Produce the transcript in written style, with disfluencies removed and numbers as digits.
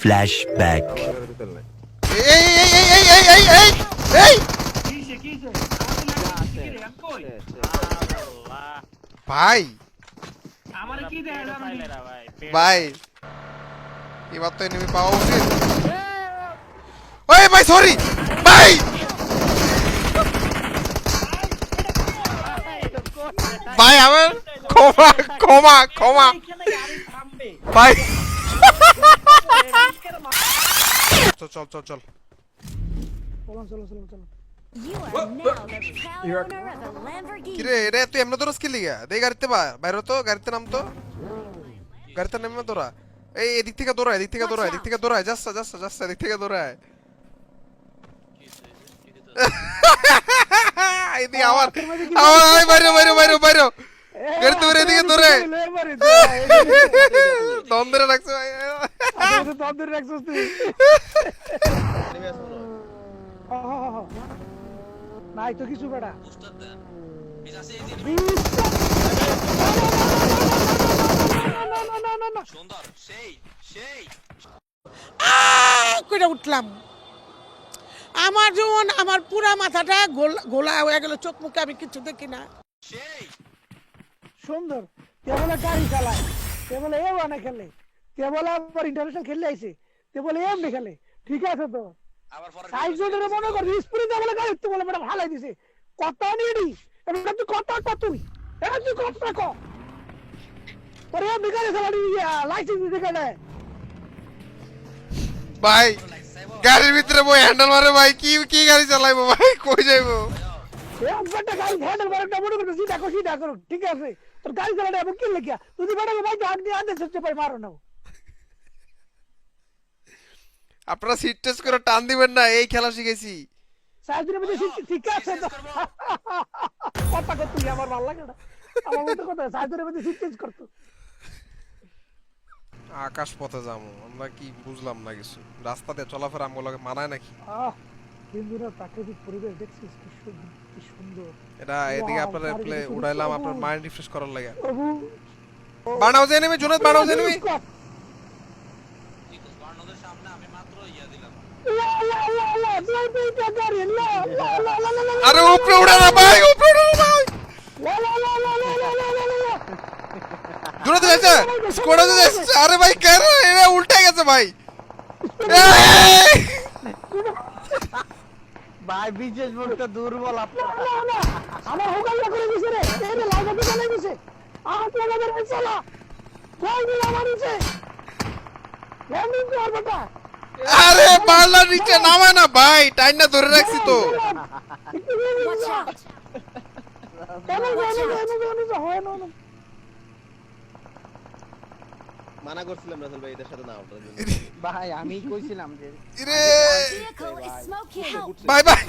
Flashback. ভাই ভাই এবার তো এনিমি পাওয়া উচিত। ওই ভাই সরি ভাই ভাই আমার ক্ষমা ক্ষমা ক্ষমা ভাই চল চল চল চল কিরে এটা তুই এমন তোর স্কিল লিগা দেই গাড়িতে বাইরে তো গাড়িতে নাম তো গাড়িতে নেমে তোরা এই এদিক থেকে দৌড়ায় এদিক থেকে দৌড়ায় এদিক থেকে দৌড়ায় যাচ্ছে যাচ্ছে যাচ্ছে এদিক থেকে দৌড়ায় এদিকে আমার আমার বাইরে বাইরে বাইরে বাইরে গাড়িতে বাইরে এদিকে দৌড়ে দম ধরে রাখছে ভাই দম ধরে রাখছিস তুই নাই তো কিছু বেটা করে উঠলাম আমার যেমন আমার পুরা মাথাটা গোলা হয়ে গেল চোখ মুখে আমি কিছু দেখি না সুন্দর কেবল গাড়ি চালায় কেবল এ অনেক খেলে কেবল আবার ইন্টারন্যাশনাল খেললে আইছে কেবল এমনি খেলে ঠিক আছে তো সাইজ ধরে মনে কর স্প্রিন্ট বলে গাড়ি তো বলে বড় ভালাই দিছে কত নিডি এটা তুই কত তুই এটা তুই কত কো পরে বিকালে চালাড়ি লাইসেন্স দিতে গেলে ভাই গাড়ির ভিতরে বই হ্যান্ডেল মারে ভাই কি কি গাড়ি চালাইবো ভাই কই যাইবো এ একটা গাড়ি হ্যান্ডেল মারটা মনে করতে সিধা করো ঠিক আছে তোর গাড়ি চালাটা এমন কি লাগিয়া তুই বড় ভাই হাত দিয়ে আনতে সত্যি পাই মারো না আপনারা সিট টেস্ট করে টান দিবেন না এই খেলা শিখেছি সাইজের মধ্যে ঠিক আছে তো কথা কত তুই আমার ভালো লাগে না আমার মতো কথা সাইজের মধ্যে সিট চেঞ্জ করতো আকাশ পথে যাবো আমরা কি বুঝলাম না কিছু রাস্তাতে চলাফেরা আমগুলোকে মানায় নাকি হিন্দুরা প্রাকৃতিক পরিবেশ দেখছিস কি সুন্দর এটা এদিকে আপনারা প্লে উড়াইলাম আপনার মাইন্ড রিফ্রেশ করার লাগে বানাও যে এনিমি জুনাত বানাও যে এনিমি বানানোর সামনে আমি মাত্র ইয়া দিলাম আরে উপরে উড়া না ভাই উপরে উড়া ভাই জুনাত যাচ্ছে স্কোয়াডে যাচ্ছে আরে ভাই কেন এটা উল্টে গেছে ভাই ভাই বিশেষ মুখটা দুর্বল আপনার আমার হোগাল্লা করে দিছে রে এই লাগাতে চলে গেছে আট লাগাতে চলা কই দিল আমার নিচে ল্যান্ডিং কর বেটা আরে পাল্লা নিচে নামা না ভাই টাইনা ধরে রাখছি তো মানা করছিলাম রাসেল ভাই এটার সাথে না ওঠার জন্য ভাই আমি কইছিলাম যে রে ভাই ভাই